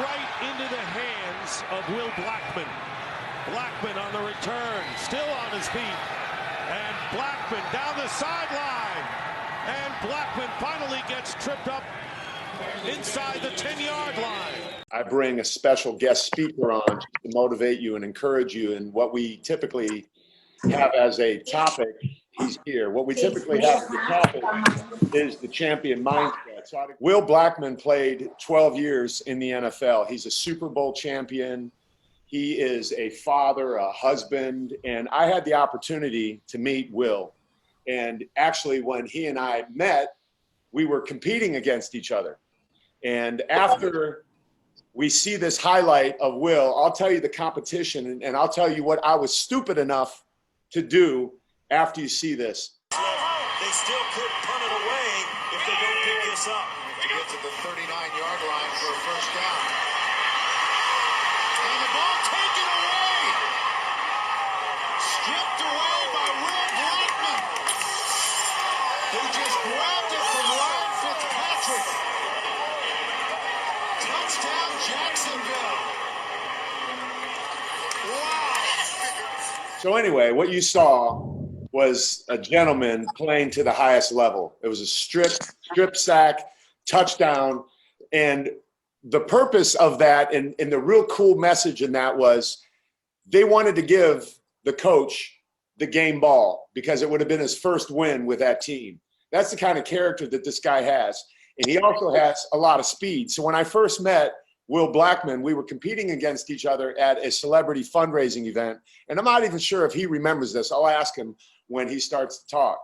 right into the hands of Will Blackmon. Blackmon on the return, still on his feet. And Blackmon down the sideline. And Blackmon finally gets tripped up inside the 10-yard line. I bring a special guest speaker on to motivate you and encourage you. And what we typically have as a topic, he's here. What we typically have as a topic is the champion mindset. So Will Blackmon played 12 years in the NFL. He's a Super Bowl champion. He is a father, a husband, and I had the opportunity to meet Will. And actually, when he and I met, we were competing against each other. And after we see this highlight of Will, I'll tell you the competition, and I'll tell you what I was stupid enough to do after you see this. They still could punt it away if they don't pick this up. To get to the 39-yard line for a first down. And the ball taken away. Stripped away by Will Blackmon. They just grabbed it from Ryan Fitzpatrick. Touchdown, Jacksonville. Wow. So anyway, what you saw was a gentleman playing to the highest level. It was a strip sack, touchdown. And the purpose of that and the real cool message in that was they wanted to give the coach the game ball because it would have been his first win with that team. That's the kind of character that this guy has. And he also has a lot of speed. So when I first met Will Blackmon, we were competing against each other at a celebrity fundraising event. And I'm not even sure if he remembers this. I'll ask him when he starts to talk.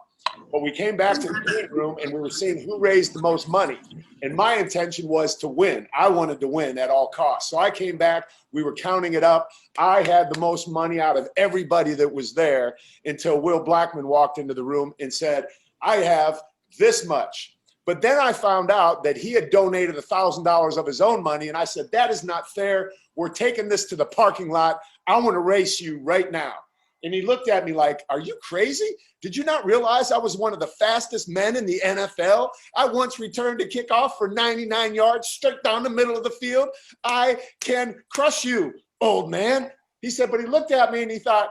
But we came back to the meeting room and we were seeing who raised the most money. And my intention was to win. I wanted to win at all costs. So I came back, we were counting it up. I had the most money out of everybody that was there until Will Blackmon walked into the room and said, I have this much. But then I found out that he had donated $1,000 of his own money. And I said, that is not fair. We're taking this to the parking lot. I want to race you right now. And he looked at me like, are you crazy? Did you not realize I was one of the fastest men in the NFL? I once returned a kickoff for 99 yards straight down the middle of the field. I can crush you, old man. He said, but he looked at me and he thought,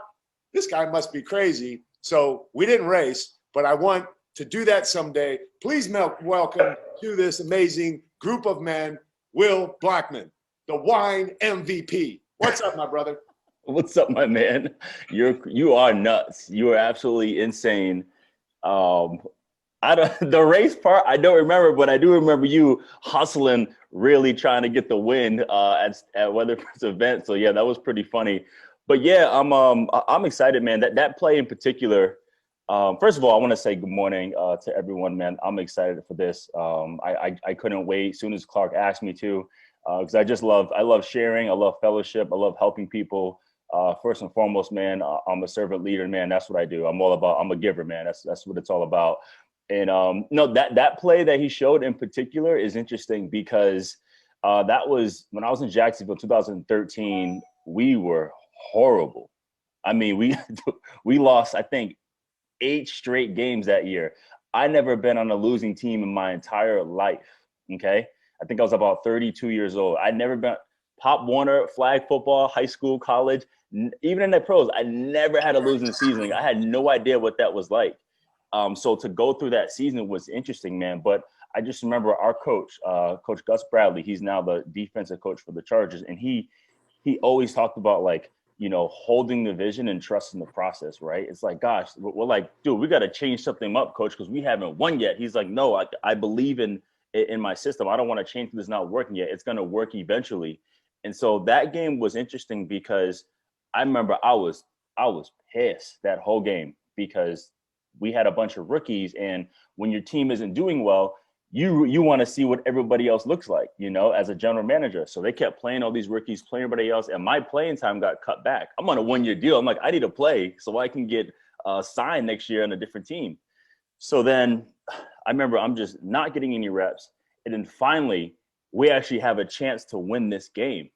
this guy must be crazy. So we didn't race, but I want to do that someday. Please welcome to this amazing group of men, Will Blackmon, the wine MVP. What's up, my brother? What's up, my man? You are nuts. You are absolutely insane. The race part I don't remember, but I do remember you hustling, really trying to get the win at Weatherford's event. So yeah, that was pretty funny. But yeah, I'm excited, man. That play in particular. First of all, I want to say good morning to everyone, man. I'm excited for this. I couldn't wait as soon as Clark asked me to, because I love sharing. I love fellowship. I love helping people. First and foremost, man, I'm a servant leader, man. That's what I do. I'm a giver, man. That's what it's all about. And no, that play that he showed in particular is interesting because that was when I was in Jacksonville, 2013. We were horrible. I mean, we lost, I think, 8 straight games that year. I never been on a losing team in my entire life. Okay, I think I was about 32 years old. I'd never been Pop Warner, flag football, high school, college, even in the pros. I never had a losing season. I had no idea what that was like. So to go through that season was interesting, man. But I just remember our coach, Coach Gus Bradley. He's now the defensive coach for the Chargers, and he always talked about, like, you know, holding the vision and trusting the process, right? It's like, gosh, we're like, dude, we got to change something up, coach, because we haven't won yet. He's like, no, I believe in my system. I don't want to change because it's not working yet. It's going to work eventually. And so that game was interesting because I remember I was pissed that whole game because we had a bunch of rookies, and when your team isn't doing well, you want to see what everybody else looks like, you know, as a general manager. So they kept playing all these rookies, playing everybody else, and my playing time got cut back. I'm on a 1-year deal. I'm like, I need to play so I can get signed next year on a different team. So then I remember I'm just not getting any reps. And then finally, we actually have a chance to win this game.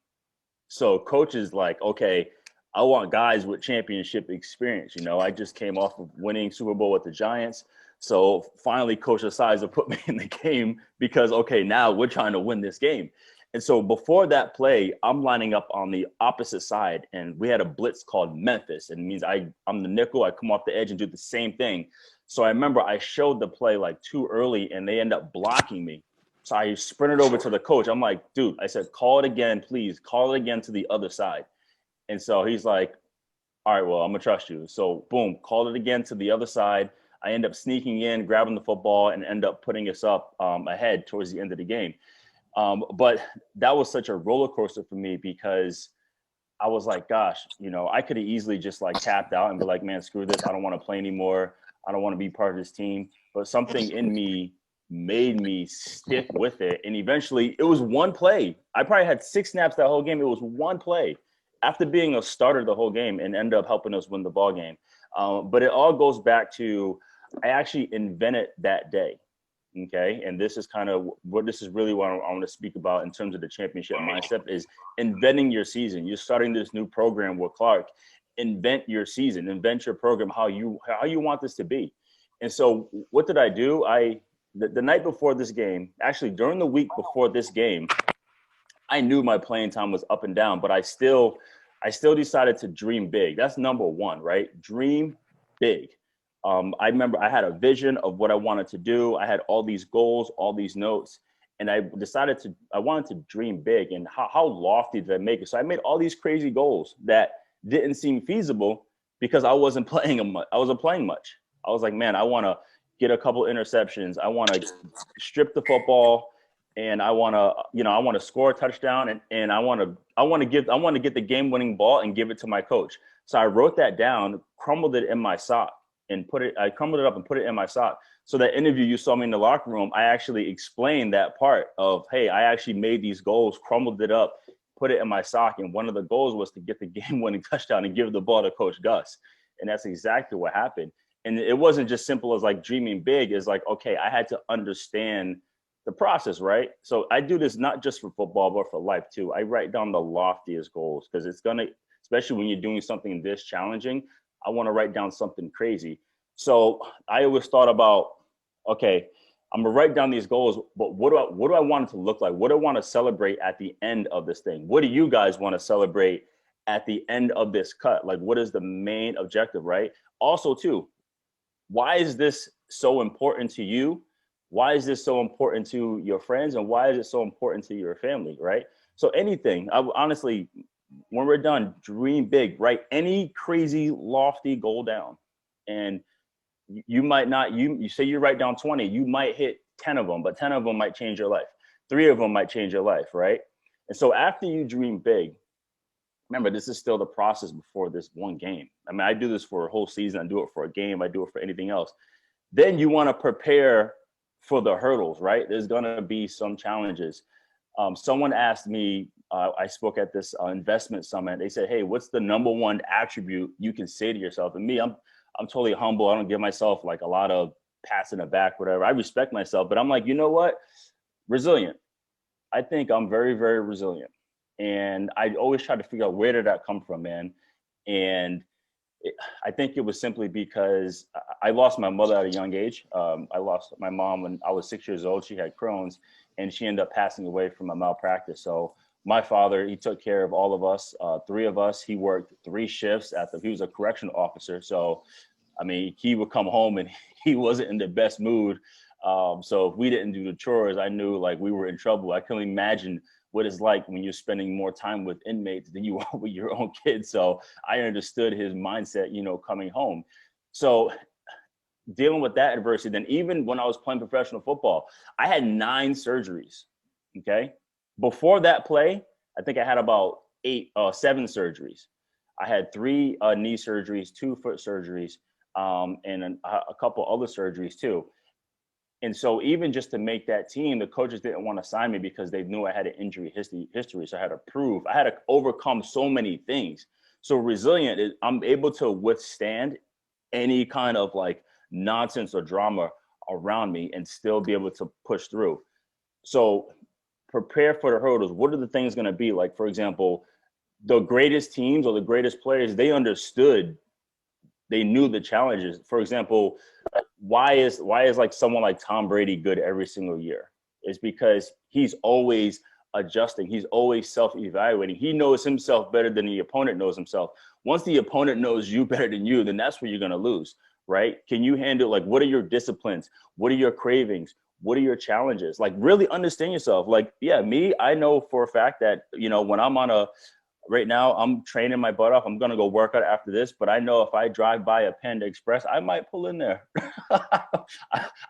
So coach is like, okay, I want guys with championship experience. You know, I just came off of winning Super Bowl with the Giants. So finally, coach decides to put me in the game because, okay, now we're trying to win this game. And so before that play, I'm lining up on the opposite side, and we had a blitz called Memphis. And it means I'm the nickel. I come off the edge and do the same thing. So I remember I showed the play like too early, and they end up blocking me. So I sprinted over to the coach. I'm like, dude, I said, call it again, please. Call it again to the other side. And so he's like, all right, well, I'm going to trust you. So boom, called it again to the other side. I end up sneaking in, grabbing the football, and end up putting us up ahead towards the end of the game. But that was such a roller coaster for me because I was like, gosh, you know, I could have easily just like tapped out and be like, man, screw this. I don't want to play anymore. I don't want to be part of this team. But something in me made me stick with it. And eventually it was one play. I probably had 6 snaps that whole game. It was one play after being a starter the whole game and ended up helping us win the ball game. But it all goes back to, I actually invented that day. Okay. And this is kind of what this is really what I want to speak about in terms of the championship mindset is inventing your season. You're starting this new program with Clark. Invent your season, invent your program, how you want this to be. And so what did I do? The night before this game, actually during the week before this game, I knew my playing time was up and down, but I still decided to dream big. That's number one, right? Dream big. I remember I had a vision of what I wanted to do. I had all these goals, all these notes, and I wanted to dream big. And how lofty did I make it? So I made all these crazy goals that didn't seem feasible because I wasn't playing much. I wasn't playing much. I was like, man, I want to get a couple interceptions. I want to strip the football, and I want to score a touchdown, and I want to get the game-winning ball and give it to my coach. So I wrote that down, crumbled it in my sock. I crumbled it up and put it in my sock. So that interview you saw me in the locker room, I actually explained that part of, hey, I actually made these goals, crumbled it up, put it in my sock. And one of the goals was to get the game-winning touchdown and give the ball to Coach Gus. And that's exactly what happened. And it wasn't just simple as like dreaming big. It's like, okay, I had to understand the process, right? So I do this not just for football, but for life too. I write down the loftiest goals because it's going to, especially when you're doing something this challenging, I want to write down something crazy. So I always thought about, okay, I'm gonna write down these goals, but what do I want it to look like? What do I want to celebrate at the end of this thing? What do you guys want to celebrate at the end of this cut? Like, what is the main objective, right? Also, too, why is this so important to you? Why is this so important to your friends? And why is it so important to your family, right? So anything, honestly, when we're done, dream big, write any crazy, lofty goal down. And you might not, you say you write down 20, you might hit 10 of them, but 10 of them might change your life. 3 of them might change your life, right? And so after you dream big, remember, this is still the process before this one game. I mean, I do this for a whole season. I do it for a game. I do it for anything else. Then you want to prepare for the hurdles, right? There's going to be some challenges. Someone asked me, I spoke at this investment summit. They said, hey, what's the #1 attribute you can say to yourself? And me, I'm totally humble. I don't give myself like a lot of pats in the back, whatever. I respect myself, but I'm like, you know what? Resilient. I think I'm very, very resilient. And I always try to figure out, where did that come from, man? And I think it was simply because I lost my mother at a young age. I lost my mom when I was 6 years old. She had Crohn's, and she ended up passing away from a malpractice. So my father, he took care of all of us, 3 of us. He worked 3 shifts he was a correctional officer. So, I mean, he would come home and he wasn't in the best mood. So if we didn't do the chores, I knew like we were in trouble. I couldn't imagine what it's like when you're spending more time with inmates than you are with your own kids. So I understood his mindset, coming home. So dealing with that adversity, then even when I was playing professional football, I had 9 surgeries, okay? Before that play, I think I had about 7 surgeries. I had 3 knee surgeries, 2 foot surgeries, and a couple other surgeries too. And so even just to make that team, the coaches didn't want to sign me because they knew I had an injury history. So I had to overcome so many things. So resilient is I'm able to withstand any kind of like nonsense or drama around me and still be able to push through. So prepare for the hurdles. What are the things going to be? Like, for example, the greatest teams or the greatest players, they knew the challenges. For example, why is like someone like Tom Brady good every single year? It's because he's always adjusting. He's always self-evaluating. He knows himself better than the opponent knows himself. Once the opponent knows you better than you, then that's where you're going to lose, right? Can you handle, like, what are your disciplines? What are your cravings? What are your challenges? Like, really understand yourself. Like, yeah, me, I know for a fact that, you know, when I'm on right now, I'm training my butt off. I'm going to go work out after this, but I know if I drive by a Panda Express, I might pull in there.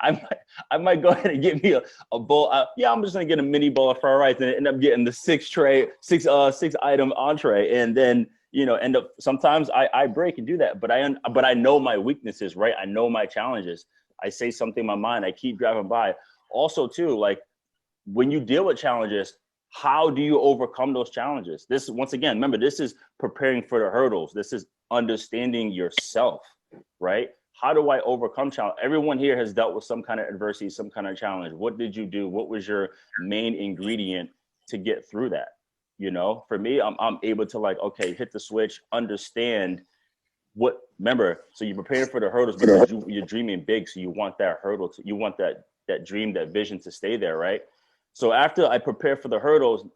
I might go ahead and get me a bowl. Yeah, I'm just going to get a mini bowl of fried rice and end up getting the six item entree. And then, you know, end up, sometimes I break and do that, but I know my weaknesses, right? I know my challenges. I say something in my mind, I keep driving by. Also too, like, when you deal with challenges, how do you overcome those challenges? This, once again, remember, this is preparing for the hurdles. This is understanding yourself, right? How do I overcome challenge? Everyone here has dealt with some kind of adversity, some kind of challenge. What did you do? What was your main ingredient to get through that? You know, for me, I'm able to, like, okay, hit the switch, understand what, remember, so you're preparing for the hurdles because you're dreaming big. So you want that hurdle, you want that dream, that vision to stay there, right? So after I prepare for the hurdles,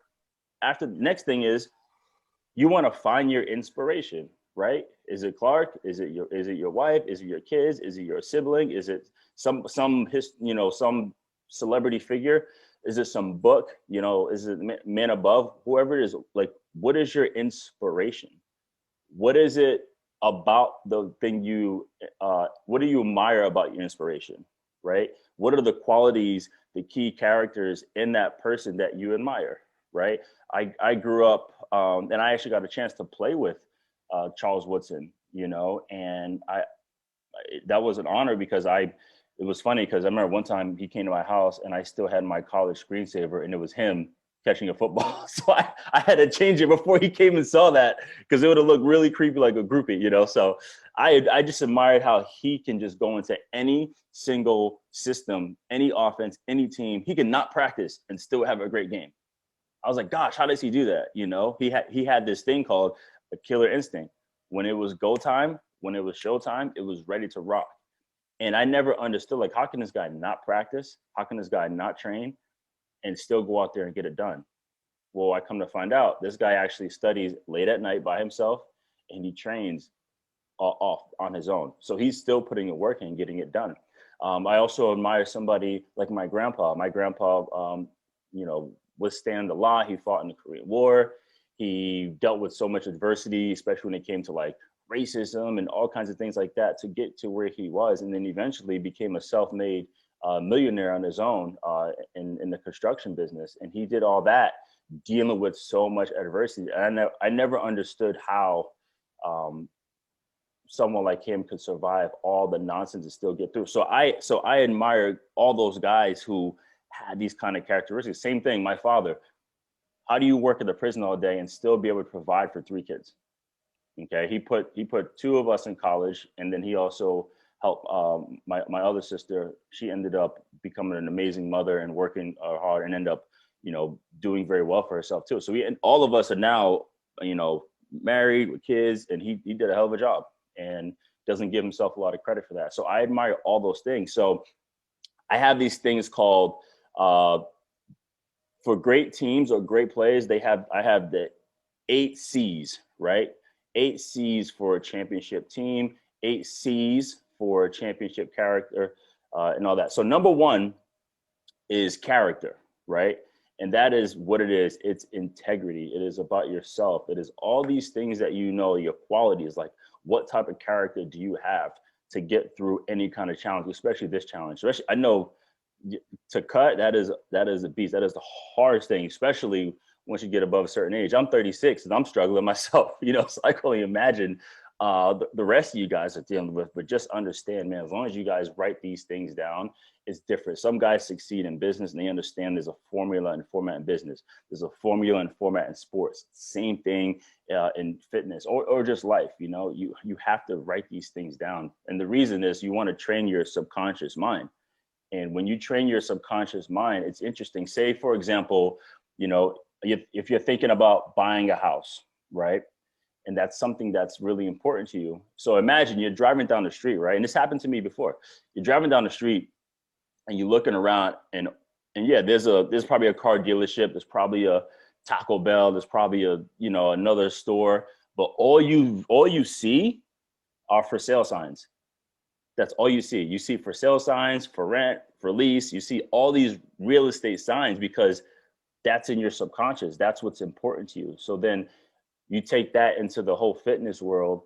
after the next thing is, you want to find your inspiration, right? Is it Clark? Is it your wife? Is it your kids? Is it your sibling? Is it some celebrity figure? Is it some book? You know, is it man above? Whoever it is, like, what is your inspiration? What is it about the thing what do you admire about your inspiration, right? What are the qualities, the key characters in that person that you admire, right? I grew up, and I actually got a chance to play with Charles Woodson, you know, and that was an honor because it was funny because I remember one time he came to my house and I still had my college screensaver and it was him catching a football. So I had to change it before he came and saw that, because it would have looked really creepy like a groupie, you know? So I just admired how he can just go into any single system, any offense, any team. He can not practice and still have a great game. I was like, gosh, how does he do that? You know, he had this thing called a killer instinct. When it was go time, when it was show time, it was ready to rock. And I never understood, like, how can this guy not practice? How can this guy not train and still go out there and get it done? Well, I come to find out this guy actually studies late at night by himself and he trains off on his own. So he's still putting in work and getting it done. I also admire somebody like my grandpa. My grandpa, you know, withstand a lot. He fought in the Korean War. He dealt with so much adversity, especially when it came to, like, racism and all kinds of things like that, to get to where he was, and then eventually became a self-made millionaire on his own in the construction business. And he did all that dealing with so much adversity. And I never understood how someone like him could survive all the nonsense and still get through. So I admire all those guys who had these kind of characteristics. Same thing, my father. How do you work at the prison all day and still be able to provide for 3 kids? Okay, he put 2 of us in college, and then he also helped my other sister. She ended up becoming an amazing mother and working hard, and ended up, you know, doing very well for herself too. So all of us are now, you know, married with kids, and he did a hell of a job and doesn't give himself a lot of credit for that. So I admire all those things. So I have these things called for great teams or great players. I have the 8 C's, right? 8 C's for a championship team, 8 C's for a championship character, and all that. So number 1 is character, right? And that is what it is. It's integrity. It is about yourself. It is all these things that, you know, your qualities, like, what type of character do you have to get through any kind of challenge, especially this challenge. Especially, I know to cut, that is a beast. That is the hardest thing, especially once you get above a certain age. I'm 36 and I'm struggling myself, you know, so I can only imagine the rest of you guys are dealing with. But just understand, man, as long as you guys write these things down, it's different. Some guys succeed in business and they understand there's a formula and format in business. There's a formula and format in sports. Same thing in fitness or just life. You know, you have to write these things down. And the reason is you want to train your subconscious mind. And when you train your subconscious mind, it's interesting. Say, for example, you know, if you're thinking about buying a house, right? And that's something that's really important to you. So imagine you're driving down the street, right? And this happened to me before. You're driving down the street and you're looking around, and And yeah, there's probably a car dealership, there's probably a Taco Bell, there's probably a, you know, another store, but all you see are for sale signs. That's all you see. You see for sale signs, for rent, for lease. You see all these real estate signs because that's in your subconscious. That's what's important to you. So then you take that into the whole fitness world.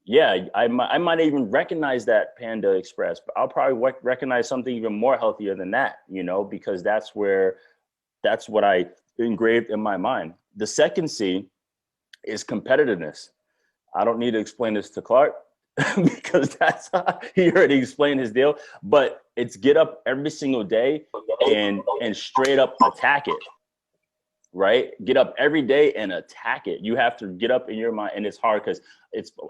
Yeah, I might even recognize that Panda Express, but I'll probably recognize something even more healthier than that, you know, because that's what I engraved in my mind. The second C is competitiveness. I don't need to explain this to Clark because that's he already explained his deal, but it's get up every single day and straight up attack it. Right? Get up every day and attack it. You have to get up in your mind, and it's hard because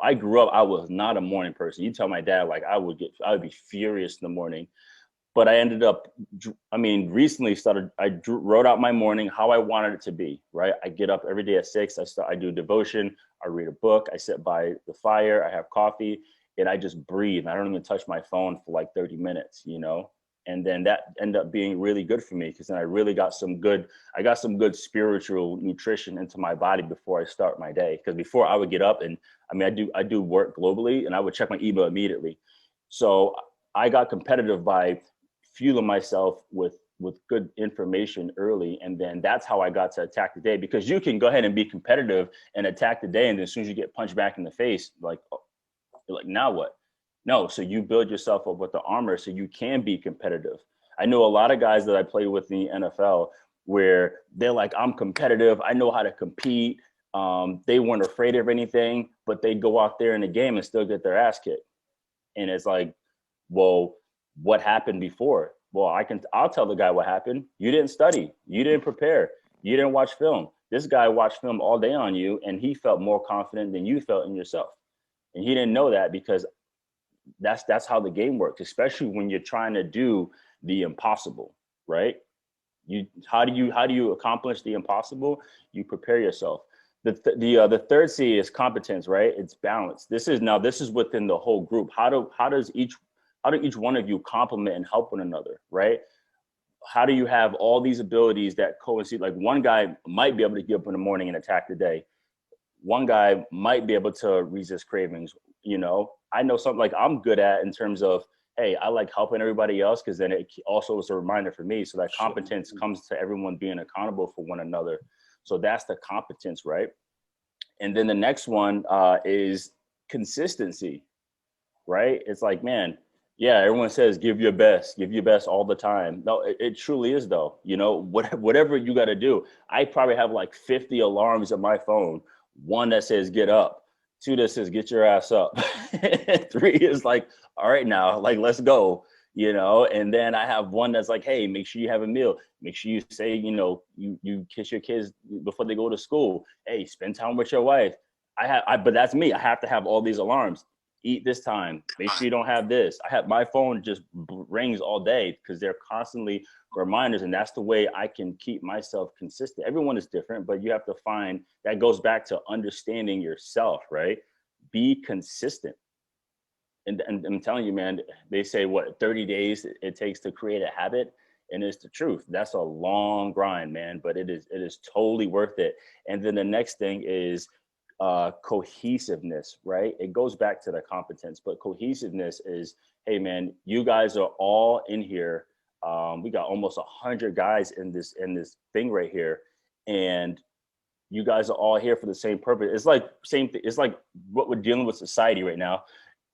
I grew up, I was not a morning person. You tell my dad, like I would be furious in the morning, but I ended up, recently wrote out my morning, how I wanted it to be, right? I get up every day at 6, I do devotion, I read a book, I sit by the fire, I have coffee, and I just breathe. I don't even touch my phone for like 30 minutes, you know? And then that ended up being really good for me because then I really got some good spiritual nutrition into my body before I start my day. Because before I would get up and I do work globally and I would check my email immediately. So I got competitive by fueling myself with good information early. And then that's how I got to attack the day, because you can go ahead and be competitive and attack the day. And then as soon as you get punched back in the face, like, you're like, now what? No, so you build yourself up with the armor so you can be competitive. I know a lot of guys that I play with in the NFL where they're like, I'm competitive, I know how to compete. They weren't afraid of anything, but they go out there in the game and still get their ass kicked. And it's like, well, what happened before? Well, I'll tell the guy what happened. You didn't study, you didn't prepare, you didn't watch film. This guy watched film all day on you and he felt more confident than you felt in yourself. And he didn't know that because that's how the game works, especially when you're trying to do the impossible, right? How do you accomplish the impossible? You prepare yourself. The third C is competence, right? It's balance. This is within the whole group. How do each one of you complement and help one another, right? How do you have all these abilities that coincide? Like one guy might be able to get up in the morning and attack the day. One guy might be able to resist cravings. You know, I know something like I'm good at in terms of, hey, I like helping everybody else because then it also is a reminder for me. So that competence comes to everyone being accountable for one another. So that's the competence, right? And then the next one is consistency, right? It's like, man, yeah, everyone says give your best all the time. No, it truly is though. You know, whatever you got to do. I probably have like 50 alarms on my phone. One that says get up, 2 that says get your ass up, 3 is like, all right now, like let's go, you know. And then I have one that's like, hey, make sure you have a meal, make sure you say, you know, you kiss your kids before they go to school, hey, spend time with your wife. But that's me. I have to have all these alarms. Eat this time, make sure you don't have this. I have my phone just rings all day because they're constantly reminders, and that's the way I can keep myself consistent. Everyone is different, but you have to find that goes back to understanding yourself, right? Be consistent. And I'm telling you, man, they say what 30 days it takes to create a habit, and it's the truth. That's a long grind, man, but it is totally worth it. And then the next thing is cohesiveness, right? It goes back to the competence, but cohesiveness is, hey man, you guys are all in here. We got almost 100 guys in this thing right here, and you guys are all here for the same purpose. It's like same thing. It's like what we're dealing with society right now.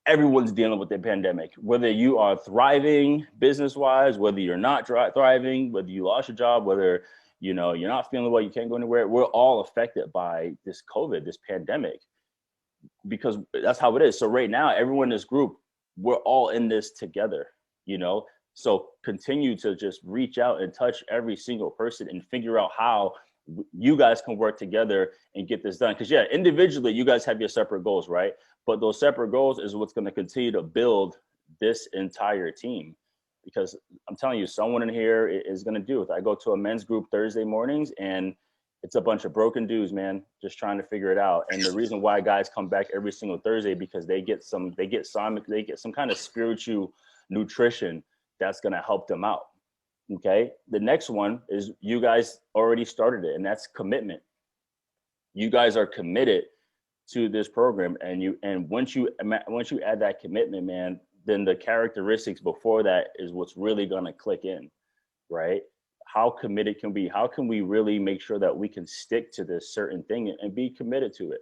Everyone's dealing with the pandemic, whether you are thriving business-wise, whether you're not thriving, whether you lost your job, whether you know you're not feeling well, you can't go anywhere. We're all affected by this COVID, this pandemic, because that's how it is. So right now, everyone in this group, we're all in this together, you know. So continue to just reach out and touch every single person and figure out how you guys can work together and get this done. Because yeah, individually, you guys have your separate goals, right? But those separate goals is what's going to continue to build this entire team. Because I'm telling you, someone in here is going to do it. I go to a men's group Thursday mornings, and it's a bunch of broken dudes, man, just trying to figure it out. And the reason why guys come back every single Thursday, because they get some kind of spiritual nutrition that's going to help them out. Okay. The next one is you guys already started it, and that's commitment. You guys are committed to this program, and once you add that commitment, man, then the characteristics before that is what's really going to click in, right? How committed can we? How can we really make sure that we can stick to this certain thing and be committed to it?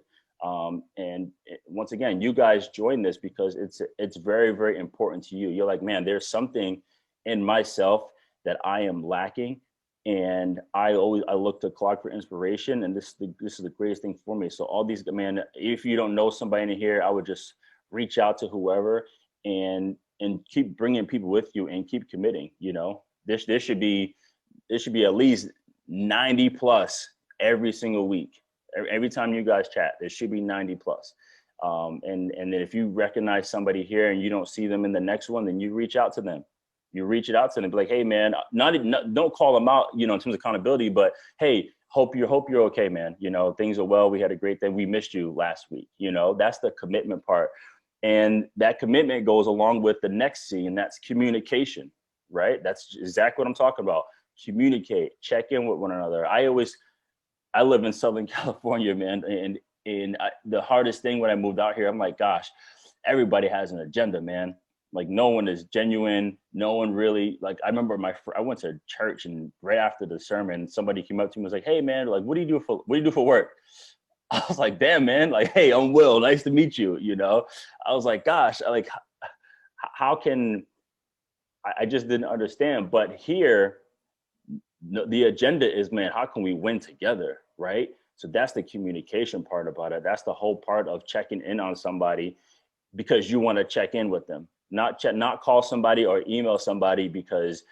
Once again, you guys join this because it's very, very important to you. You're like, man, there's something in myself that I am lacking, and I look to Clock for inspiration, and this is the greatest thing for me. So all these, man, if you don't know somebody in here, I would just reach out to whoever and keep bringing people with you and keep committing. You know, there should be at least 90 plus every single week. Every time you guys chat, there should be 90 plus. And then if you recognize somebody here and you don't see them in the next one, then you reach out to them. You reach it out to them, be like, hey man, don't call them out, you know, in terms of accountability, but hey, hope you're okay, man. You know, things are well. We had a great day. We missed you last week. You know, that's the commitment part. And that commitment goes along with the next C, and that's communication, right? That's exactly what I'm talking about. Communicate, check in with one another. I live in Southern California, man. And the hardest thing when I moved out here, I'm like, gosh, everybody has an agenda, man. Like no one is genuine. No one really, like, I remember I went to church, and right after the sermon, somebody came up to me and was like, hey man, like, what do you do for work? I was like, damn man, like, hey, I'm Will, nice to meet you. You know, I was like, gosh, like, how can, I just didn't understand. But here, the agenda is, man, how can we win together, right? So that's the communication part about it. That's the whole part of checking in on somebody because you want to check in with them, not call somebody or email somebody because,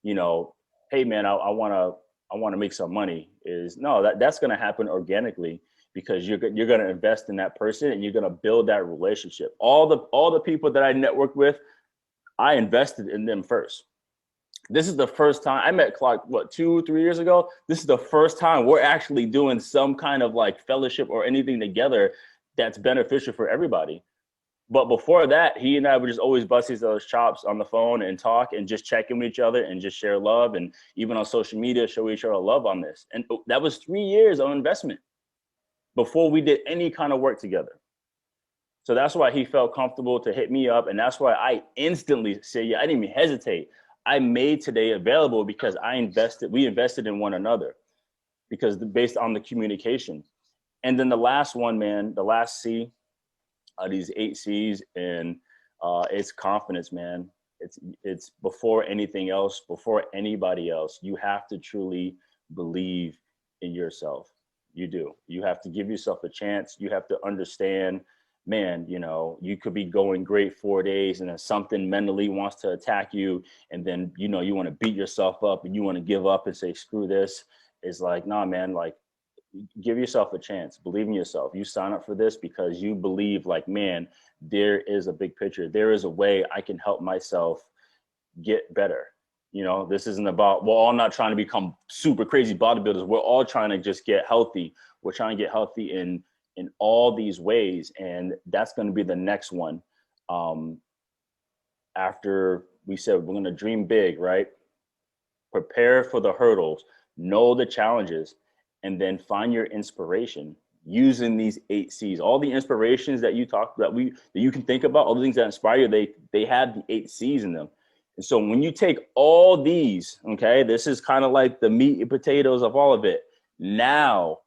you know, hey man, I want to make some money. That's going to happen organically because you're going to invest in that person and you're going to build that relationship. All the people that I networked with, I invested in them first. This is the first time I met Clark, 2-3 years ago. This is the first time we're actually doing some kind of like fellowship or anything together that's beneficial for everybody. But before that, he and I would just always bust each other's chops on the phone and talk and just check in with each other and just share love. And even on social media, show each other love on this. And that was 3 years of investment before we did any kind of work together. So that's why he felt comfortable to hit me up. And that's why I instantly said, yeah, I didn't even hesitate. I made today available because we invested in one another because based on the communication. And then the last one, man, the last C, these 8 C's, and it's confidence, man. It's before anything else, before anybody else. You have to truly believe in yourself. You do. You have to give yourself a chance. You have to understand, man, you know, you could be going great 4 days and then something mentally wants to attack you. And then, you know, you want to beat yourself up and you want to give up and say, screw this. It's like, nah, man, like, give yourself a chance. Believe in yourself. You sign up for this because you believe like, man, there is a big picture. There is a way I can help myself get better. You know, this isn't about, we're all not trying to become super crazy bodybuilders. We're all trying to just get healthy. We're trying to get healthy in all these ways. And that's going to be the next one. After we said, we're going to dream big, right? Prepare for the hurdles, know the challenges, and then find your inspiration using these 8 C's. All the inspirations that you talked about, that you can think about, all the things that inspire you, they have the 8 C's in them. And so when you take all these, okay, this is kind of like the meat and potatoes of all of it. Now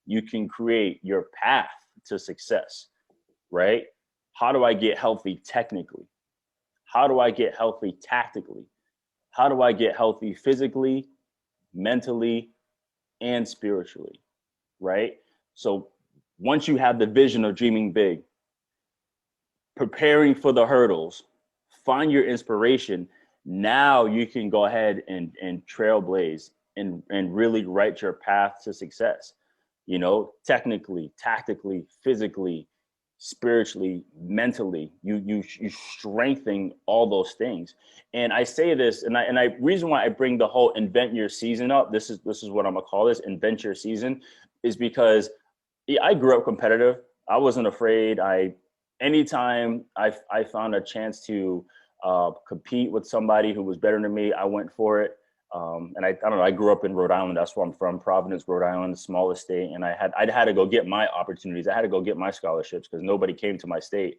you can create your path to success, right? How do I get healthy technically? How do I get healthy tactically? How do I get healthy physically, mentally, and spiritually, right? So once you have the vision of dreaming big, preparing for the hurdles, find your inspiration, now you can go ahead and trailblaze and really write your path to success, you know, technically, tactically, physically, spiritually, mentally. You strengthen all those things. And I say this, and I reason why I bring the whole invent your season up, this is what I'm gonna call this, invent your season, is because I grew up competitive. I wasn't afraid. Anytime I found a chance to compete with somebody who was better than me, I went for it. And I don't know, I grew up in Rhode Island. That's where I'm from, Providence, Rhode Island, the smallest state. And I'd had to go get my opportunities. I had to go get my scholarships because nobody came to my state.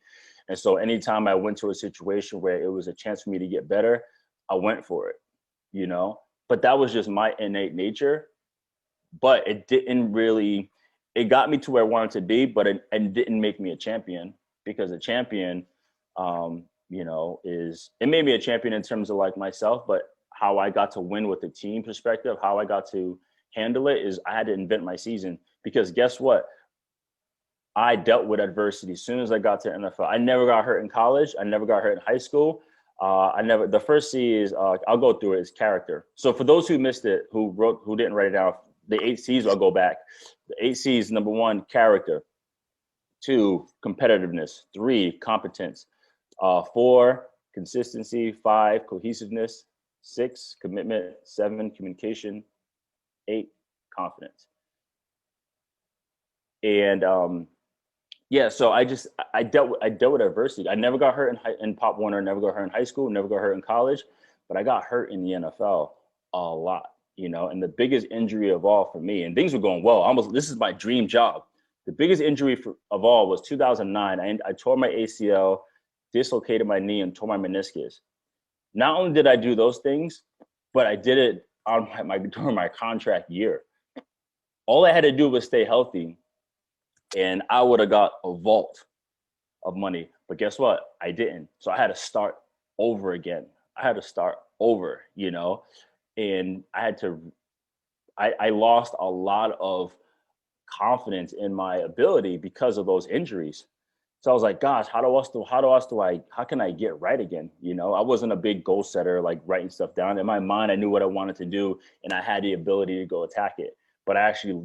And so anytime I went to a situation where it was a chance for me to get better, I went for it, you know? But that was just my innate nature. But it didn't really, it got me to where I wanted to be, but it didn't make me a champion, because a champion, you know, it made me a champion in terms of like myself, but how I got to win with the team perspective, how I got to handle it is I had to invent my season. Because guess what? I dealt with adversity as soon as I got to NFL. I never got hurt in college. I never got hurt in high school. The first C is, I'll go through it, is character. So for those who missed it, who didn't write it down, the 8 C's, I'll go back. The 8 C's, number 1, character. 2, competitiveness. 3, competence. 4, consistency. 5, cohesiveness. 6, commitment. 7, communication. 8, confidence. And yeah, so I dealt with adversity. I never got hurt in Pop Warner, never got hurt in high school, never got hurt in college, but I got hurt in the NFL a lot, you know. And the biggest injury of all for me, and things were going well, this is my dream job. The biggest injury of all was 2009. I tore my ACL, dislocated my knee, and tore my meniscus. Not only did I do those things, but I did it during my contract year. All I had to do was stay healthy, and I would have got a vault of money. But guess what? I didn't. So I had to start over again. I had to start over, you know, and I lost a lot of confidence in my ability because of those injuries. So I was like, gosh, how can I get right again? You know, I wasn't a big goal setter, like writing stuff down. In my mind, I knew what I wanted to do, and I had the ability to go attack it. But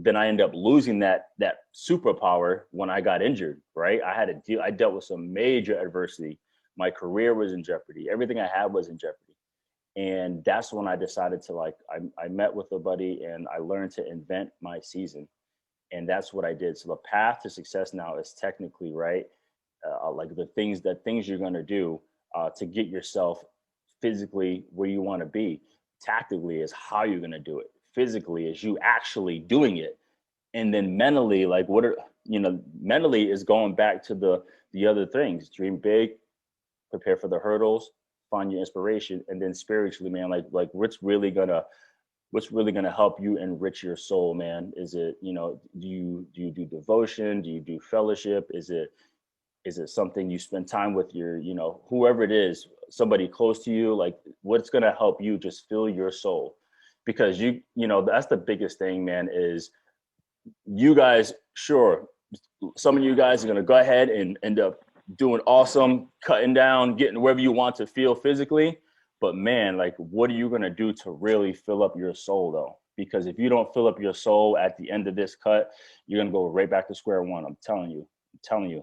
then I ended up losing that superpower when I got injured, right? I dealt with some major adversity. My career was in jeopardy. Everything I had was in jeopardy. And that's when I decided to I met with a buddy and I learned to invent my season. And that's what I did. So the path to success now is technically, right? Like the things you're going to do to get yourself physically where you want to be. Tactically is how you're going to do it. Physically is you actually doing it. And then mentally, like mentally is going back to the other things. Dream big, prepare for the hurdles, find your inspiration, and then spiritually, man, like what's really gonna help you enrich your soul, man? Is it, you know, do you do devotion? Do you do fellowship? Is it something you spend time with your, you know, whoever it is, somebody close to you? Like, what's gonna help you just fill your soul? Because you know, that's the biggest thing, man, is you guys, sure, some of you guys are going to go ahead and end up doing awesome, cutting down, getting wherever you want to feel physically. But man, like, what are you going to do to really fill up your soul though? Because if you don't fill up your soul at the end of this cut, you're going to go right back to square one. I'm telling you,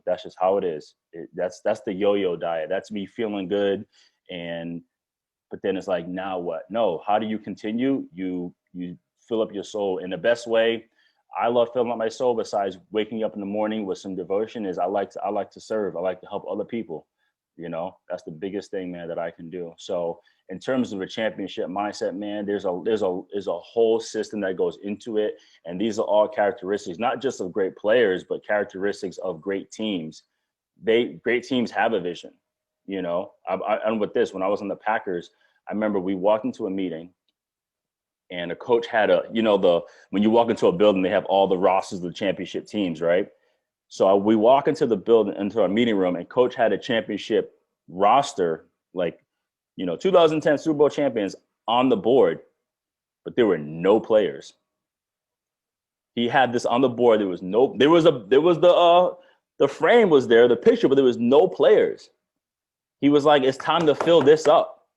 that's just how it is. That's the yo-yo diet. That's me feeling good. But then it's like, now what? No, how do you continue? You fill up your soul. And the best way I love filling up my soul, besides waking up in the morning with some devotion, is I like to serve. I like to help other people. You know, that's the biggest thing, man, that I can do. So in terms of a championship mindset, man, there's a whole system that goes into it. And these are all characteristics, not just of great players, but characteristics of great teams. Great teams have a vision. You know, and with this, when I was on the Packers, I remember we walked into a meeting and a coach had when you walk into a building, they have all the rosters of the championship teams, right? So we walk into the building, into our meeting room, and coach had a championship roster, 2010 Super Bowl champions on the board, but there were no players. He had this on the board. The frame was there, the picture, but there was no players. He was like, it's time to fill this up.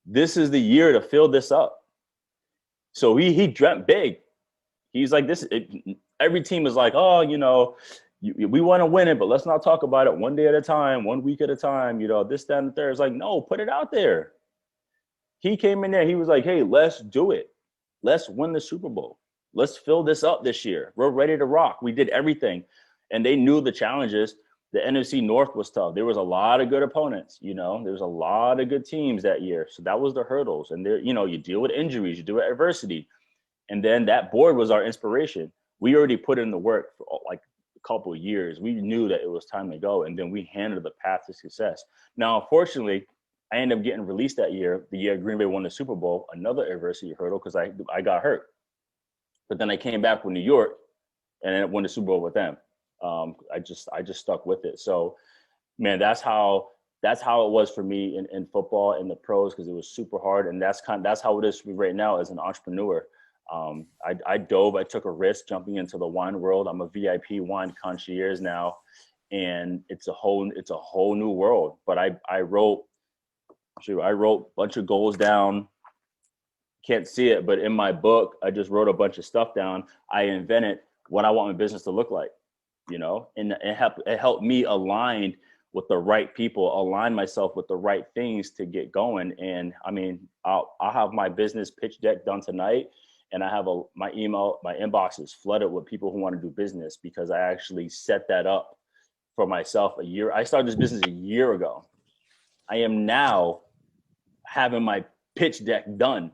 This is the year to fill this up. So he dreamt big. He's like, every team is like, oh, we want to win it, but let's not talk about it one day at a time, 1 week at a time, this, that, and the third. It's like, no, put it out there. He came in there. He was like, hey, let's do it. Let's win the Super Bowl. Let's fill this up this year. We're ready to rock. We did everything. And they knew the challenges. the NFC North was tough. There was a lot of good opponents, you know, there was a lot of good teams that year. So that was the hurdles. And there, you know, you deal with injuries, you deal with adversity. And then that board was our inspiration. We already put in the work for like a couple of years. We knew that it was time to go. And then we handled the path to success. Now, unfortunately, I ended up getting released that year, the year Green Bay won the Super Bowl, another adversity hurdle because I got hurt. But then I came back with New York and then won the Super Bowl with them. I just stuck with it. So, man, that's how it was for me in football and the pros, because it was super hard. And that's how it is for me right now as an entrepreneur. I took a risk jumping into the wine world. I'm a VIP wine concierge now, and it's a whole new world. But I wrote a bunch of goals down. Can't see it, but in my book, I just wrote a bunch of stuff down. I invented what I want my business to look like, you know, and it helped me align with the right people, align myself with the right things to get going. And I mean, I'll have my business pitch deck done tonight, and I have my inbox is flooded with people who want to do business, because I actually set that up for myself I started this business a year ago. I am now having my pitch deck done,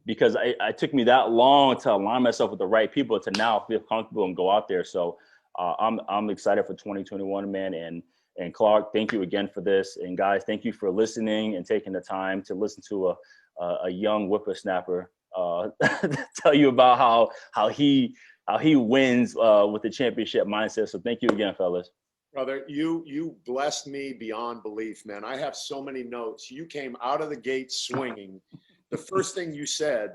because it took me that long to align myself with the right people to now feel comfortable and go out there. So I'm excited for 2021, man. And Clark, thank you again for this. And guys, thank you for listening and taking the time to listen to a young whippersnapper tell you about how he wins with the championship mindset. So thank you again, fellas. Brother, you blessed me beyond belief, man. I have so many notes. You came out of the gate swinging. The first thing you said,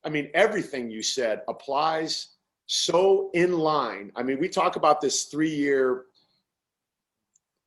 I mean, everything you said applies so in line. I mean, we talk about this 3-year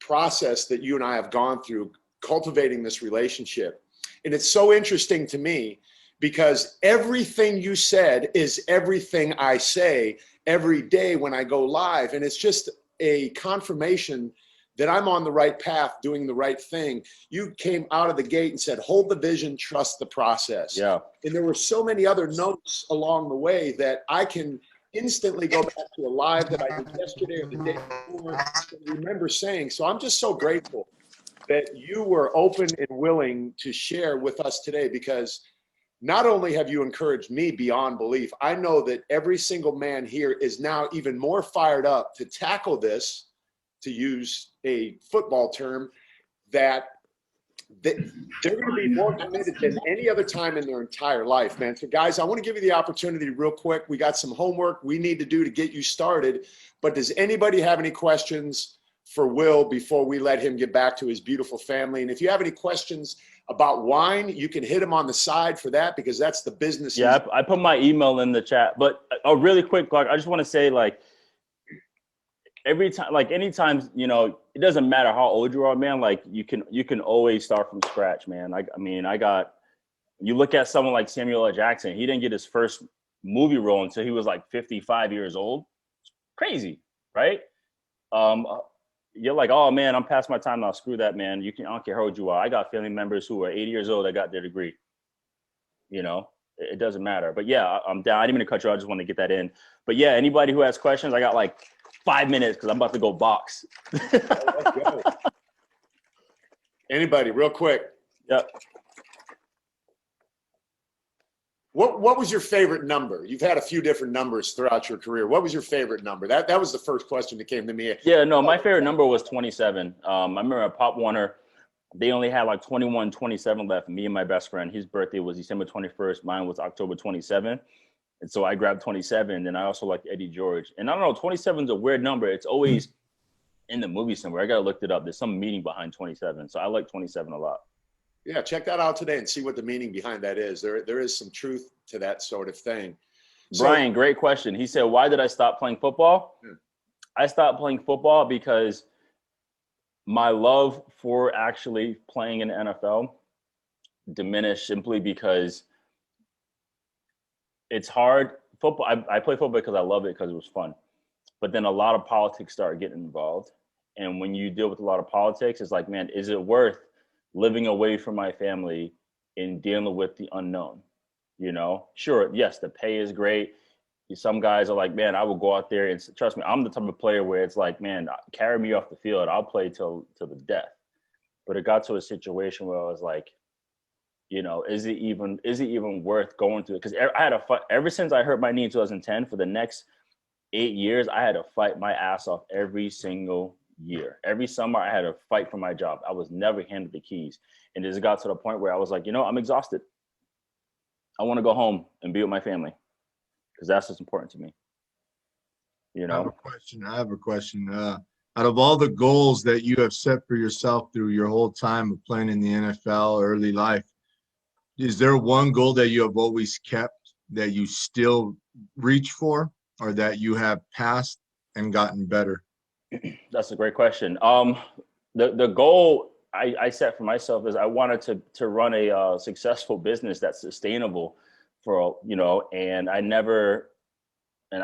process that you and I have gone through, cultivating this relationship. And it's so interesting to me, because everything you said is everything I say every day when I go live. And it's just a confirmation that I'm on the right path, doing the right thing. You came out of the gate and said, hold the vision, trust the process. Yeah. And there were so many other notes along the way that I can instantly go back to a live that I did yesterday or the day before and remember saying. So I'm just so grateful that you were open and willing to share with us today, because not only have you encouraged me beyond belief, I know that every single man here is now even more fired up to tackle this, to use a football term, that they're going to be more committed than any other time in their entire life, man. So guys, I want to give you the opportunity real quick. We got some homework we need to do to get you started, but does anybody have any questions for Will before we let him get back to his beautiful family? And if you have any questions about wine, you can hit him on the side for that, because that's the business. Yeah, I put my email in the chat, but really quick, Clark, I just want to say, like, every time, like anytime, you know, it doesn't matter how old you are, man, like you can always start from scratch, man. I mean, you look at someone like Samuel L. Jackson, he didn't get his first movie role until he was like 55 years old. It's crazy, right? You're like, oh man, I'm past my time now. Screw that, man. I don't care how old you are. I got family members who are 80 years old that got their degree. You know, it doesn't matter. But yeah, I'm down. I didn't mean to cut you off. I just want to get that in. But yeah, anybody who has questions, I got like 5 minutes because I'm about to go box. Let's go. Anybody, real quick. Yep. What was your favorite number? You've had a few different numbers throughout your career. What was your favorite number? That was the first question that came to me. Yeah, no, my favorite number was 27. I remember at Pop Warner, they only had like 21, 27 left. Me and my best friend, his birthday was December 21st. Mine was October 27th. And so I grabbed 27. And I also like Eddie George. And I don't know, 27 is a weird number. It's always in the movie somewhere. I got to look it up. There's some meaning behind 27. So I like 27 a lot. Yeah, check that out today and see what the meaning behind that is. There is some truth to that sort of thing. Brian, great question. He said, why did I stop playing football? I stopped playing football because my love for actually playing in the NFL diminished simply because it's hard. Football, I play football because I love it, because it was fun. But then a lot of politics started getting involved. And when you deal with a lot of politics, it's like, man, is it worth living away from my family and dealing with the unknown? You know, sure, yes, the pay is great. some guys are like, man, I will go out there and trust me, I'm the type of player where it's like, man, carry me off the field. I'll play till the death. But it got to a situation where I was like, you know, is it even worth going through it? Because I had a fight ever since I hurt my knee in 2010. For the next 8 years, I had to fight my ass off every single year. Every summer, I had to fight for my job. I was never handed the keys. And it just got to the point where I was like, you know, I'm exhausted. I want to go home and be with my family, because that's what's important to me. You know? I have a question. Out of all the goals that you have set for yourself through your whole time of playing in the NFL, early life, is there one goal that you have always kept that you still reach for, or that you have passed and gotten better? That's a great question. The goal I set for myself is I wanted to run a successful business that's sustainable for, you know, and I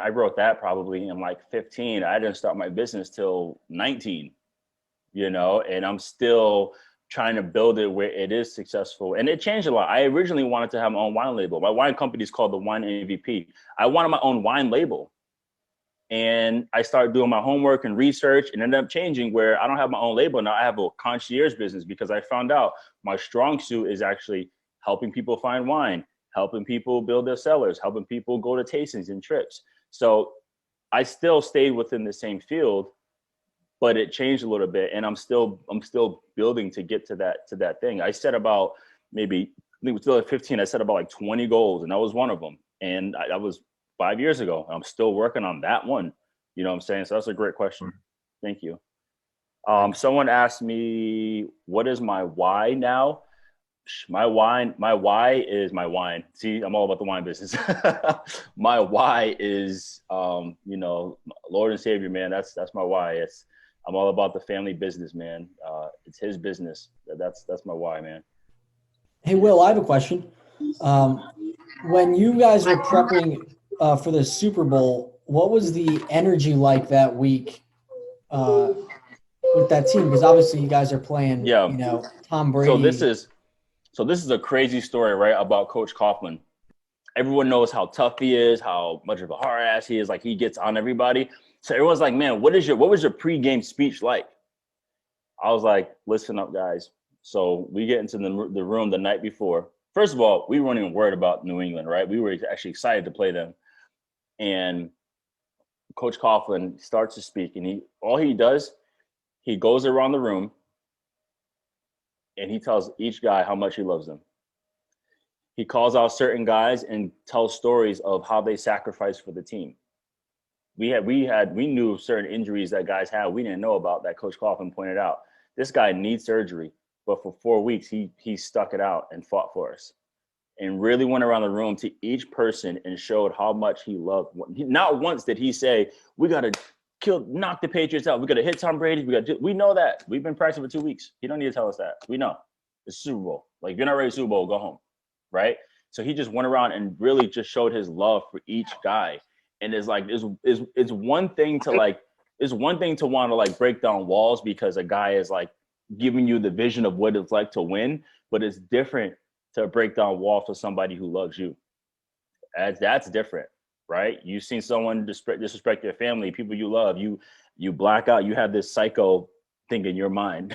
wrote that probably in like 15. I didn't start my business till 19, you know, and I'm still trying to build it where it is successful. And it changed a lot. I originally wanted to have my own wine label. My wine company is called the Wine MVP. I wanted my own wine label. And I started doing my homework and research, and ended up changing where I don't have my own label. Now I have a concierge business, because I found out my strong suit is actually helping people find wine, helping people build their cellars, helping people go to tastings and trips. So I still stayed within the same field, but it changed a little bit, and I'm still building to get to that thing. I set about maybe, I think it was still at 15, I set about like 20 goals, and that was one of them. And that was 5 years ago. I'm still working on that one. You know what I'm saying? So that's a great question. Thank you. Someone asked me, what is my why now? My why is my wine. See, I'm all about the wine business. My why is, you know, Lord and Savior, man. That's my why. I'm all about the family business, man. It's his business. That's my why, man. Hey, Will, I have a question. When you guys were prepping for the Super Bowl, what was the energy like that week with that team? Because obviously you guys are playing, you know, Tom Brady. So this is a crazy story, right, about Coach Coughlin. Everyone knows how tough he is, how much of a hard ass he is. Like, he gets on everybody. So everyone's like, man, what was your pregame speech like? I was like, listen up, guys. So we get into the room the night before. First of all, we weren't even worried about New England, right? We were actually excited to play them. And Coach Coughlin starts to speak, and he goes around the room and he tells each guy how much he loves them. He calls out certain guys and tells stories of how they sacrificed for the team. We knew certain injuries that guys had we didn't know about, that Coach Coughlin pointed out. This guy needs surgery, but for 4 weeks he stuck it out and fought for us, and really went around the room to each person and showed how much he loved. Not once did he say, we got to knock the Patriots out. We got to hit Tom Brady. We know that. We've been practicing for 2 weeks. He don't need to tell us that. We know. It's Super Bowl. Like, if you're not ready for Super Bowl, go home, right? So he just went around and really just showed his love for each guy. And it's like, it's one thing to want to like break down walls because a guy is like giving you the vision of what it's like to win, but it's different to break down walls for somebody who loves you. That's different, right? You've seen someone disrespect your family, people you love, you black out, you have this psycho thing in your mind.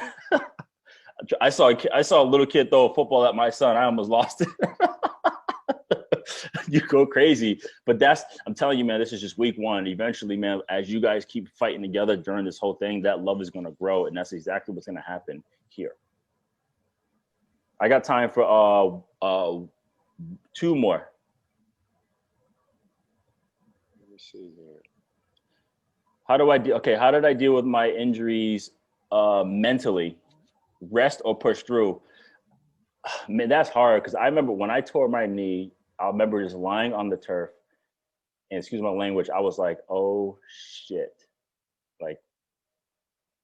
I saw a little kid throw a football at my son. I almost lost it. You go crazy. But I'm telling you, man, this is just week one. Eventually, man, as you guys keep fighting together during this whole thing, that love is going to grow. And that's exactly what's going to happen here. I got time for 2 more. Let me see here. How did I deal with my injuries mentally? Rest or push through? Man, that's hard, because I remember when I tore my knee, I remember just lying on the turf, and excuse my language, I was like, oh shit. Like,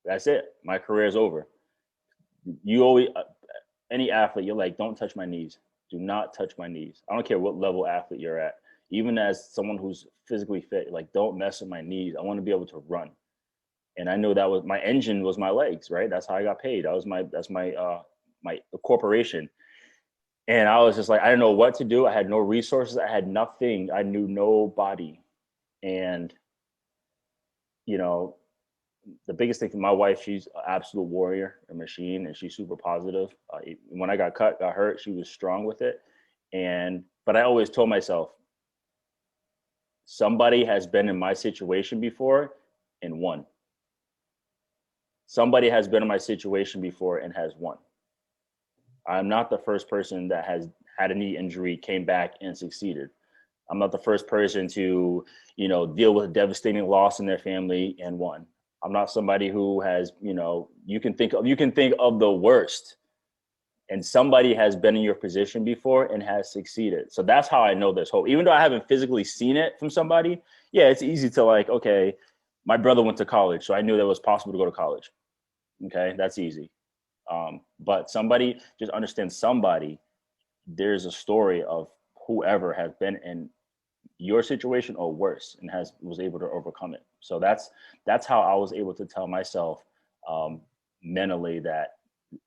that's it. My career is over. You always, any athlete, you're like, don't touch my knees. Do not touch my knees. I don't care what level athlete you're at. Even as someone who's physically fit, like, don't mess with my knees. I want to be able to run. And I knew that was my engine, was my legs, right? That's how I got paid. That's my corporation. And I was just like, I didn't know what to do. I had no resources. I had nothing. I knew nobody. And, you know, the biggest thing for my wife, she's an absolute warrior, a machine, and she's super positive. When I got hurt, she was strong with it. But I always told myself, somebody has been in my situation before and won. Somebody has been in my situation before and has won. I'm not the first person that has had a knee injury, came back and succeeded. I'm not the first person to, you know, deal with a devastating loss in their family and won. I'm not somebody who has, you know, you can think of the worst, and somebody has been in your position before and has succeeded. So that's how I know there's hope. Even though I haven't physically seen it from somebody, yeah, it's easy to like, okay, my brother went to college, so I knew that it was possible to go to college. Okay, that's easy. But somebody, just understand somebody, there's a story of whoever has been in your situation or worse and was able to overcome it. So that's how I was able to tell myself mentally that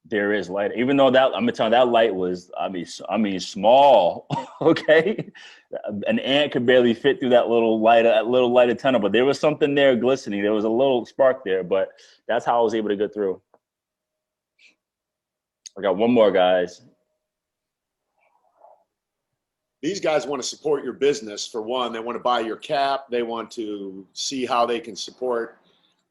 there is light, even though that I'm telling you, that light was, I mean small. Okay, an ant could barely fit through that little light of tunnel, but there was something there glistening. There was a little spark there, but that's how I was able to get through. I got one more, guys. These guys want to support your business. For one, they want to buy your cap. They want to see how they can support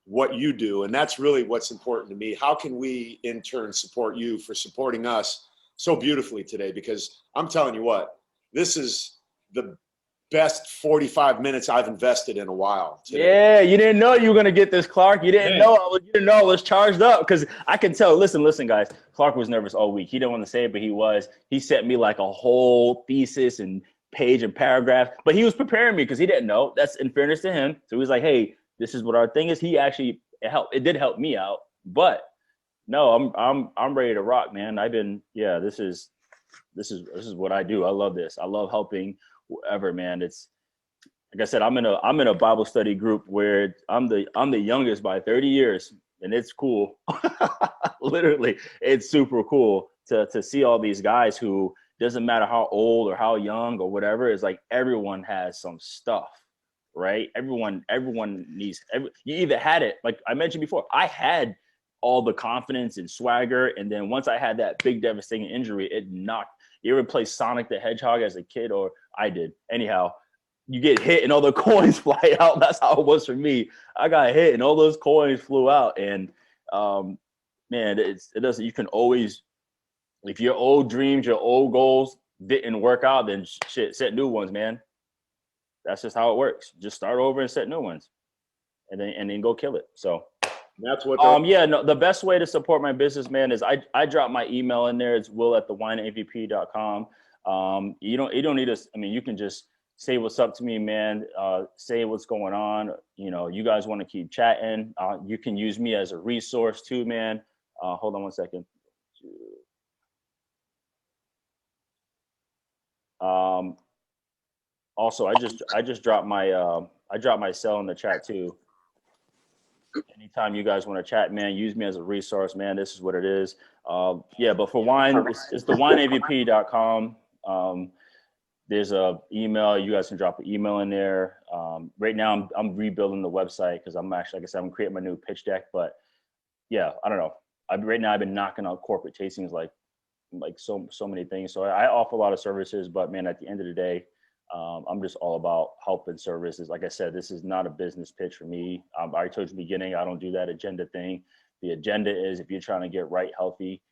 what you do. And that's really what's important to me. How can we in turn support you for supporting us so beautifully today? Because I'm telling you what, this is the best 45 minutes I've invested in a while today. Yeah, you didn't know you were gonna get this, Clark. You didn't know I was charged up, because I can tell. Listen, guys. Clark was nervous all week. He didn't want to say it, but he was. He sent me like a whole thesis and page and paragraph, but he was preparing me because he didn't know. That's in fairness to him. So he was like, "Hey, this is what our thing is." He actually it did help me out, but no, I'm ready to rock, man. This is what I do. I love this. I love helping whoever, man. It's like I said, I'm in a Bible study group where I'm the youngest by 30 years, and it's cool. Literally, it's super cool to see all these guys who, doesn't matter how old or how young or whatever, it's like everyone has some stuff, right? Everyone needs, you either had it, like I mentioned before, I had all the confidence and swagger, and then once I had that big devastating injury, it knocked. You ever play Sonic the Hedgehog as a kid? Or I did. Anyhow, you get hit and all the coins fly out. That's how it was for me. I got hit and all those coins flew out. And man, it doesn't. You can always, if your old dreams, your old goals didn't work out, then shit, set new ones, man. That's just how it works. Just start over and set new ones, and then go kill it. So. That's what. The best way to support my business, man, is I drop my email in there. It's will@thewinemvp.com. You don't need us. I mean, you can just say what's up to me, man. Say what's going on. You know, you guys want to keep chatting. You can use me as a resource too, man. Hold on one second. Also, I just dropped my cell in the chat too. Anytime you guys want to chat, man, use me as a resource, man. This is what it is. But for wine, it's thewinemvp.com. There's a email. You guys can drop an email in there. Right now, I'm rebuilding the website because I'm actually, like I said, I'm creating my new pitch deck. But yeah, I don't know. Right now, I've been knocking out corporate tastings like so many things. So I offer a lot of services, but man, at the end of the day, I'm just all about help and services. Like I said, this is not a business pitch for me. I already told you in the beginning, I don't do that agenda thing. The agenda is if you're trying to get right, healthy,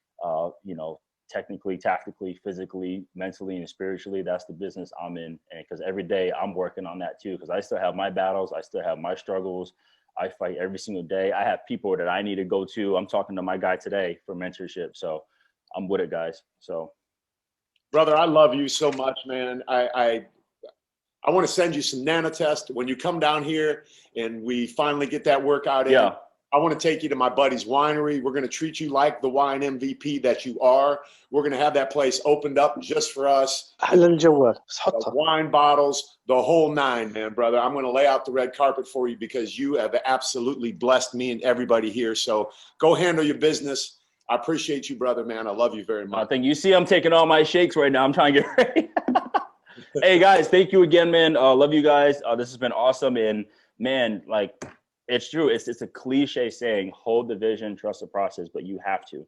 technically, tactically, physically, mentally, and spiritually, that's the business I'm in. And because every day I'm working on that too, because I still have my battles. I still have my struggles. I fight every single day. I have people that I need to go to. I'm talking to my guy today for mentorship. So I'm with it, guys. So. Brother, I love you so much, man. I want to send you some nanotest when you come down here and we finally get that workout in. Yeah. I want to take you to my buddy's winery. We're going to treat you like the wine MVP that you are. We're going to have that place opened up just for us. The wine bottles, the whole nine, man, brother. I'm going to lay out the red carpet for you because you have absolutely blessed me and everybody here. So go handle your business. I appreciate you, brother, man. I love you very much. I think you see I'm taking all my shakes right now. I'm trying to get ready. Hey guys, thank you again, man. Love you guys. This has been awesome. And man, like it's true. It's a cliche saying, hold the vision, trust the process, but you have to.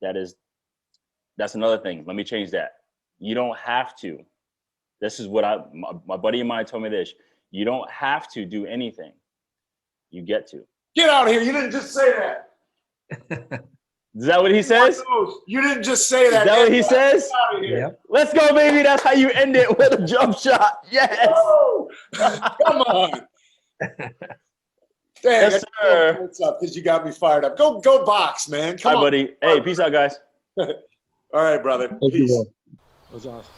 That's another thing. Let me change that. You don't have to. This is what my buddy of mine told me this. You don't have to do anything. You get to. Get out of here. You didn't just say that. Is that what he says? You didn't just say that. Is that what he says? Get out of here. Yep. Let's go, baby. That's how you end it, with a jump shot. Yes. Woo! Come on. Dang, Yes, sir. What's up? Because you got me fired up. Go box, man. Come Hi, on. buddy. Hey, peace out, guys. All right, brother. Thank you, Peace. Will. That was awesome.